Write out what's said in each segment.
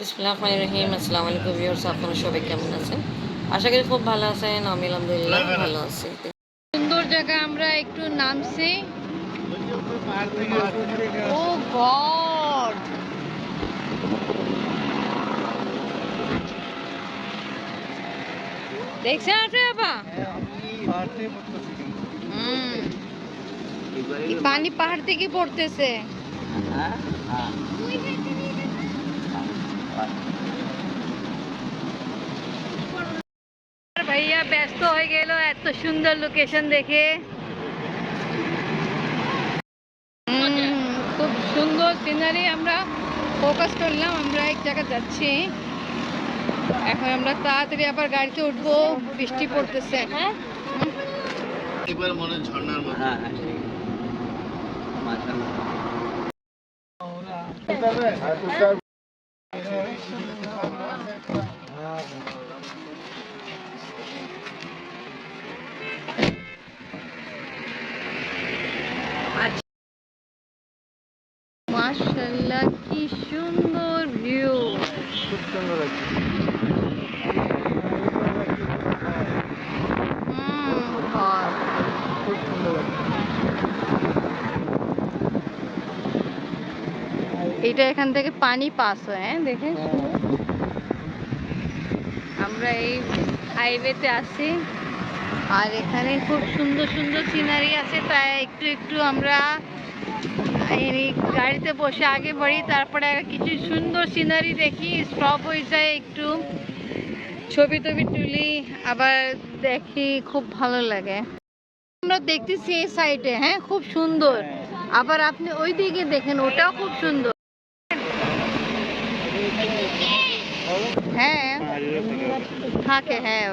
বিসমিল্লাহির রহমানির রহিম। আসসালামু আলাইকুম ভিউয়ার্স, আপনারা সবাই কেমন আছেন? আশা করি খুব ভালো আছেন। আমি আলহামদুলিল্লাহ ভালো আছি। সুন্দর জায়গা আমরা একটু নামছি। ও গড, দেখছেন আপনি আপা? এই পানি পাহাড় থেকে পড়তেছে। ভাইয়া ব্যস্ত হয়ে গেল এত সুন্দর লোকেশন দেখে। খুব সুন্দর সিনারি। আমরা ফোকাস করলাম, আমরা এক জায়গায় যাচ্ছি। এখন আমরা তাড়াতাড়ি আবার গাড়িতে উঠবো, বৃষ্টি পড়তেছে। একবার মনে ঝর্ণার মতো। হ্যাঁ হ্যাঁ ঠিক মাশাআল্লাহ। মাশাআল্লাহ, কি সুন্দর ভিউ। খুব সুন্দর লাগছে। খুব সুন্দর লাগছে। এটা এখান থেকে পানি পাস হয়, হ্যাঁ দেখেন। আমরা এই হাইওয়েতে আছি আর এখানে খুব সুন্দর সুন্দর সিনারি আছে, তাই একটু একটু আমরা এই গাড়িতে বসে আগে বাড়ি, তারপরে কিছু সুন্দর সিনারি দেখি, স্টপ হয়ে যায়, একটু ছবি টবি তুলি, আবার দেখি, খুব ভালো লাগে। আমরা দেখতেছি এই সাইডে, হ্যাঁ খুব সুন্দর। আবার আপনি ওই দিকে দেখেন, ওটাও খুব সুন্দর। হ্যাঁ থাকে, হ্যাঁ।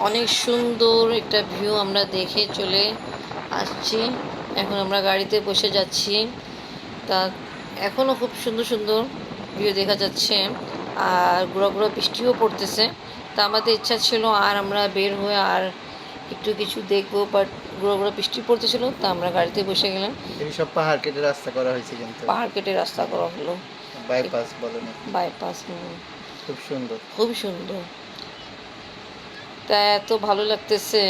অনেক সুন্দর একটা ভিউ আমরা দেখে চলে আসছি। এখন আমরা গাড়িতে বসে যাচ্ছি। তা এখনও খুব সুন্দর সুন্দর ভিউ দেখা যাচ্ছে আর গুঁড়ো গুঁড়ো বৃষ্টিও পড়তেছে। তা আমাদের ইচ্ছা ছিল আর আমরা বের হয়ে আর একটু কিছু দেখবো, বাট গুঁড়ো গুঁড়ো বৃষ্টি পড়তেছিল, তা আমরা গাড়িতে বসে গেলাম। এই সব পাহাড় কেটে রাস্তা করা হয়েছে, কিন্তু পাহাড় কেটে রাস্তা করা হলো, বাইপাস বলে না, বাইপাস। খুব সুন্দর, খুব সুন্দর। তা এত ভালো লাগতেছে,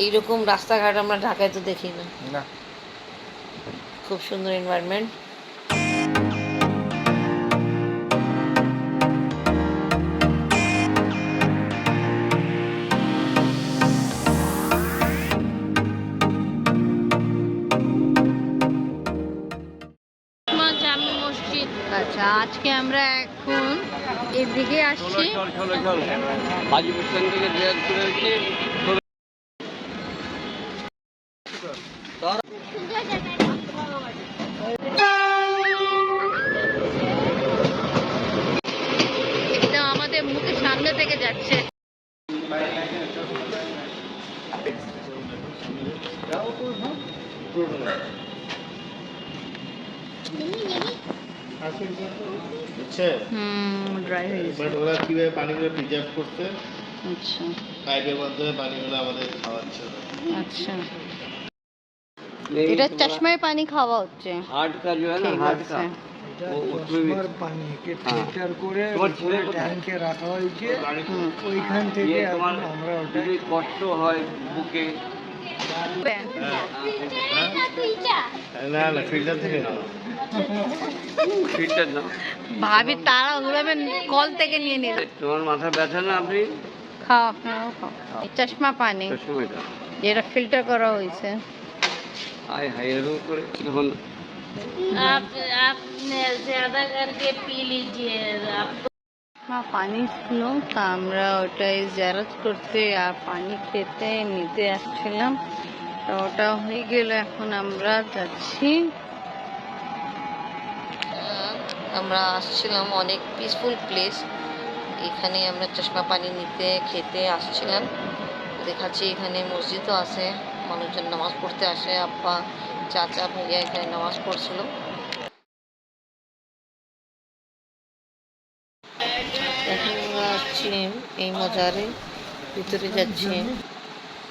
এইরকম রাস্তাঘাট আমরা ঢাকায় তো দেখি না। না খুব সুন্দর এনভায়রনমেন্ট। জামে মসজিদ। আচ্ছা, আজকে আমরা এখন এদিকে আসছি। হাজিপুর থেকে জিয়াদ করেছি। একদম আমাদের মুখের সামনে থেকে যাচ্ছে। ড্রাই হয়ে গেছে। বাট ওরা কিভাবে পানিগুলো প্রিজার্ভ করছে, আচ্ছা পাইপের মাধ্যমে পানিগুলো আমাদের খাওয়াচ্ছে। আচ্ছা, এটা চশমায় পানি খাওয়া হচ্ছে। हार्ट का जो है ना, हार्ट का চশমার পানিকে ফিল্টার করে ট্যাঙ্কে রাখা হয়েছে, ওইখান থেকে এখন আমরা ওটা যদি কষ্ট হয় বুকে, না না ফিল্টার থেকে না, ফিল্টার না। ভাবি তারা ঘুরাবেন, কল থেকে নিয়ে নিল। তোমার মাথা ব্যথা না, আপনি খাও, আপনারাও খাও। চশমা পানি সময়টা যেটা ফিল্টার করা হয়েছে। আয় হাই এরকম করে যখন आप ज्यादा करके पी लीजिए आप। পানি ছিল, তা আমরা ওটাই জারাত করতে আর পানি খেতে নিতে আসছিলাম। তো ওটা হয়ে গেল, এখন আমরা যাচ্ছি। আমরা আসছিলাম অনেক পিসফুল প্লেস, এখানে আমরা চশমা পানি নিতে খেতে আসছিলাম। দেখাচ্ছি এখানে মসজিদও আছে, মানুষজন নামাজ পড়তে আসে। আব্বা, চাচা, ভাইয়া এখানে নামাজ পড়ছিল। এখন আমরা আসছি এই মাজারে। ভিতরে যাচ্ছি।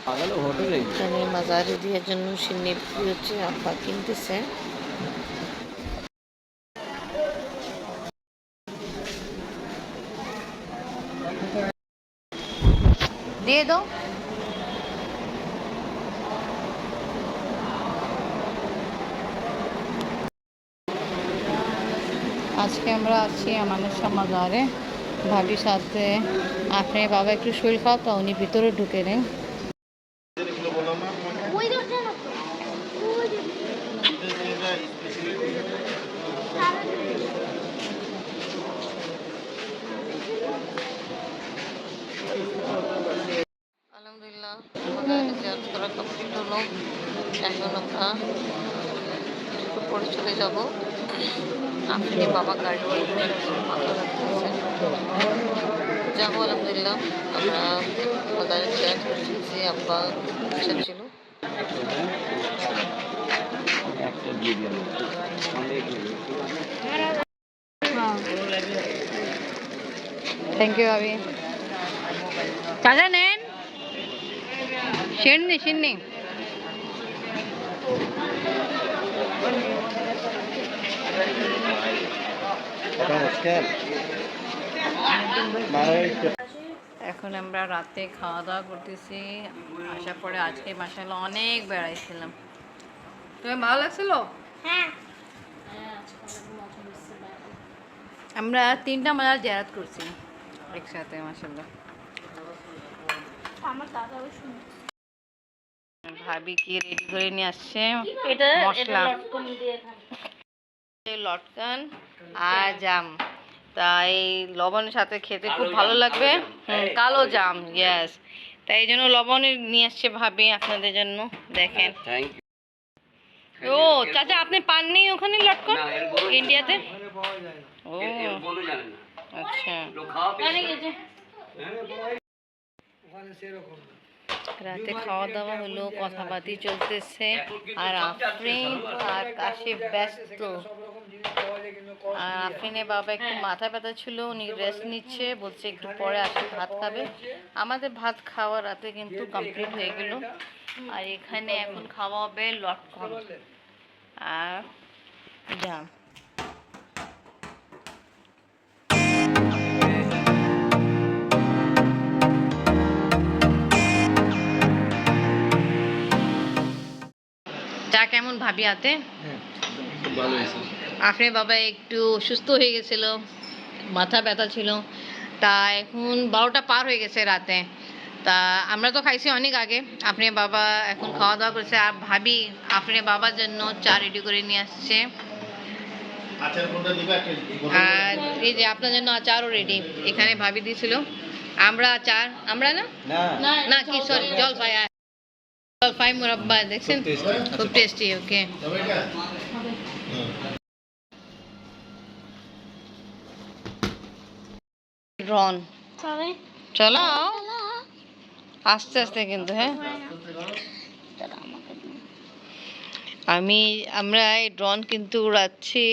পাগল হোটেলে এখানে মাজারে দেওয়ার জন্য সিন্নি হচ্ছে আব্বা কিনতেছে। দিয়ে দাও। আজকে আমরা আছি আমাদের মাজারে ভাবির সাথে। আপনি বাবা একটু শরীর খারাপ, তো উনি ভিতরে ঢুকে নেন। এগুলো বললাম না আলহামদুলিল্লাহ মাজারে জিয়ারত করা কমপ্লিট হলো। এখন আমরা একটু পরে চলে যাব। আপনি বাবা গাড়ি মাথা রাখতেছে যাবো। আলহামদুলিল্লাহ আমরা মাজারে জিয়ারত করছি। আব্বা ছিল একটা দিয়ে দিলাম অনেক থ্যাংক ইউ ভাবি। চাচা নেন, শিন্নি শিন্নি। এখন আমরা রাতে খাওয়া দাওয়া করতেছি। আসার পরে আজকে মাসাল্লাহ অনেক বেড়াইছিলাম। তুমি ভালো লাগছিল? আমরা 3টা মাজার জিয়ারত করছি একসাথে মাসাল্লাহ। ভাবি কি রেডি করে নিয়ে আসছে মশলা, লটকান আর জাম। তাই লবণের সাথে খেতে খুব ভালো লাগবে। কালো জাম, ইয়েস। তাই এই জন্য লবণের নিয়ে আসছে ভাবি আপনাদের জন্য। দেখেন। থ্যাংক ও চাচা, আপনি পাননি ওখানে লটকন ইন্ডিয়াতে? ও ইউ বলো জানেন না আচ্ছা। লোক খাওয়া রাতে খাওয়া দাওয়া হলো, কথাবার্তি চলতেছে। আর আফরিন আর কাশিফ ব্যস্ত। আর আফরিনের বাবা একটু মাথা ব্যথা ছিল, উনি রেস্ট নিচ্ছে, বলছে একটু পরে আসে ভাত খাবে। আমাদের ভাত খাওয়া রাতে কিন্তু কমপ্লিট হয়ে গেল। আর এখানে এখন খাওয়া হবে লটকন আর জাম। চা কেমন ভাবি হাতে? ভালো হয়েছে। আপনার বাবা একটু অসুস্থ হয়ে গেছিল, মাথা ব্যথা ছিল। তা এখন 12টা পার হয়ে গেছে রাতে। তা আমরা তো খাইছি অনেক আগে। আপনার বাবা এখন খাওয়া দাওয়া করছে। আর ভাবি আপনার বাবার জন্য চা রেডি করে নিয়ে আসছে। আচার কোনটা দিবা? আর এই যে আপনার জন্য আচারও রেডি। এখানে ভাবি দিয়েছিল। আমরা আচার, আমরা না না কি সরি জলপাই, জলপাই মুরাব্বা দেখছেন, খুব টেস্টি। ওকে ড্রোন চালাও আস্তে আস্তে কিন্তু। হ্যাঁ আমরা এই ড্রোন কিন্তু উড়াচ্ছি।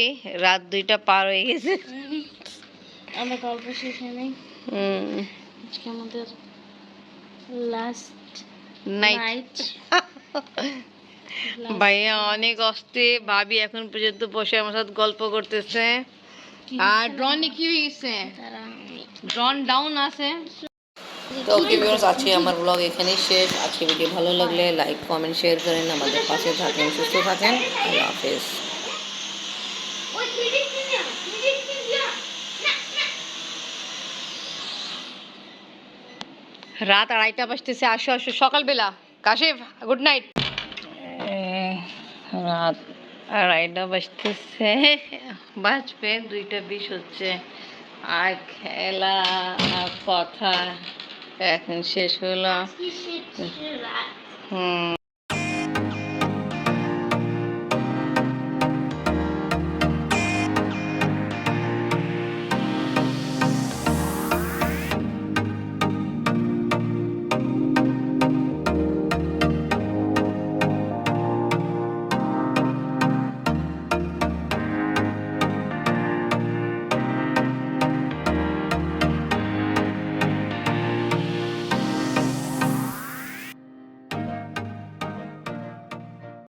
রাত 2টা পার হয়ে গেছে। আমরা গল্প শেখে নেই। আজকে আমাদের লাস্ট নাইট। ভাইয়া অনেক অস্থির। ভাবি এখন পর্যন্ত বসে আমার সাথে গল্প করতেছে। আর ড্রোনে কি হয়েছে? ড্রোন ডাউন আছে। তো ওকে ভিউয়ার্স, আজকে আমার ব্লগ এখানেই শেষ। আজকে ভিডিও ভালো লাগলে লাইক কমেন্ট শেয়ার করেন, আমাদের পাশে থাকেন, সুস্থ থাকেন। আল্লাহ হাফেজ। রাত 2:30 বাজতেছে। আসো আসো সকালবেলা। Kashif good night. রাত 2:30 বাজতেছে, বাজবে 2:20 হচ্ছে। আর খেলা আর কথা এখন শেষ হলো।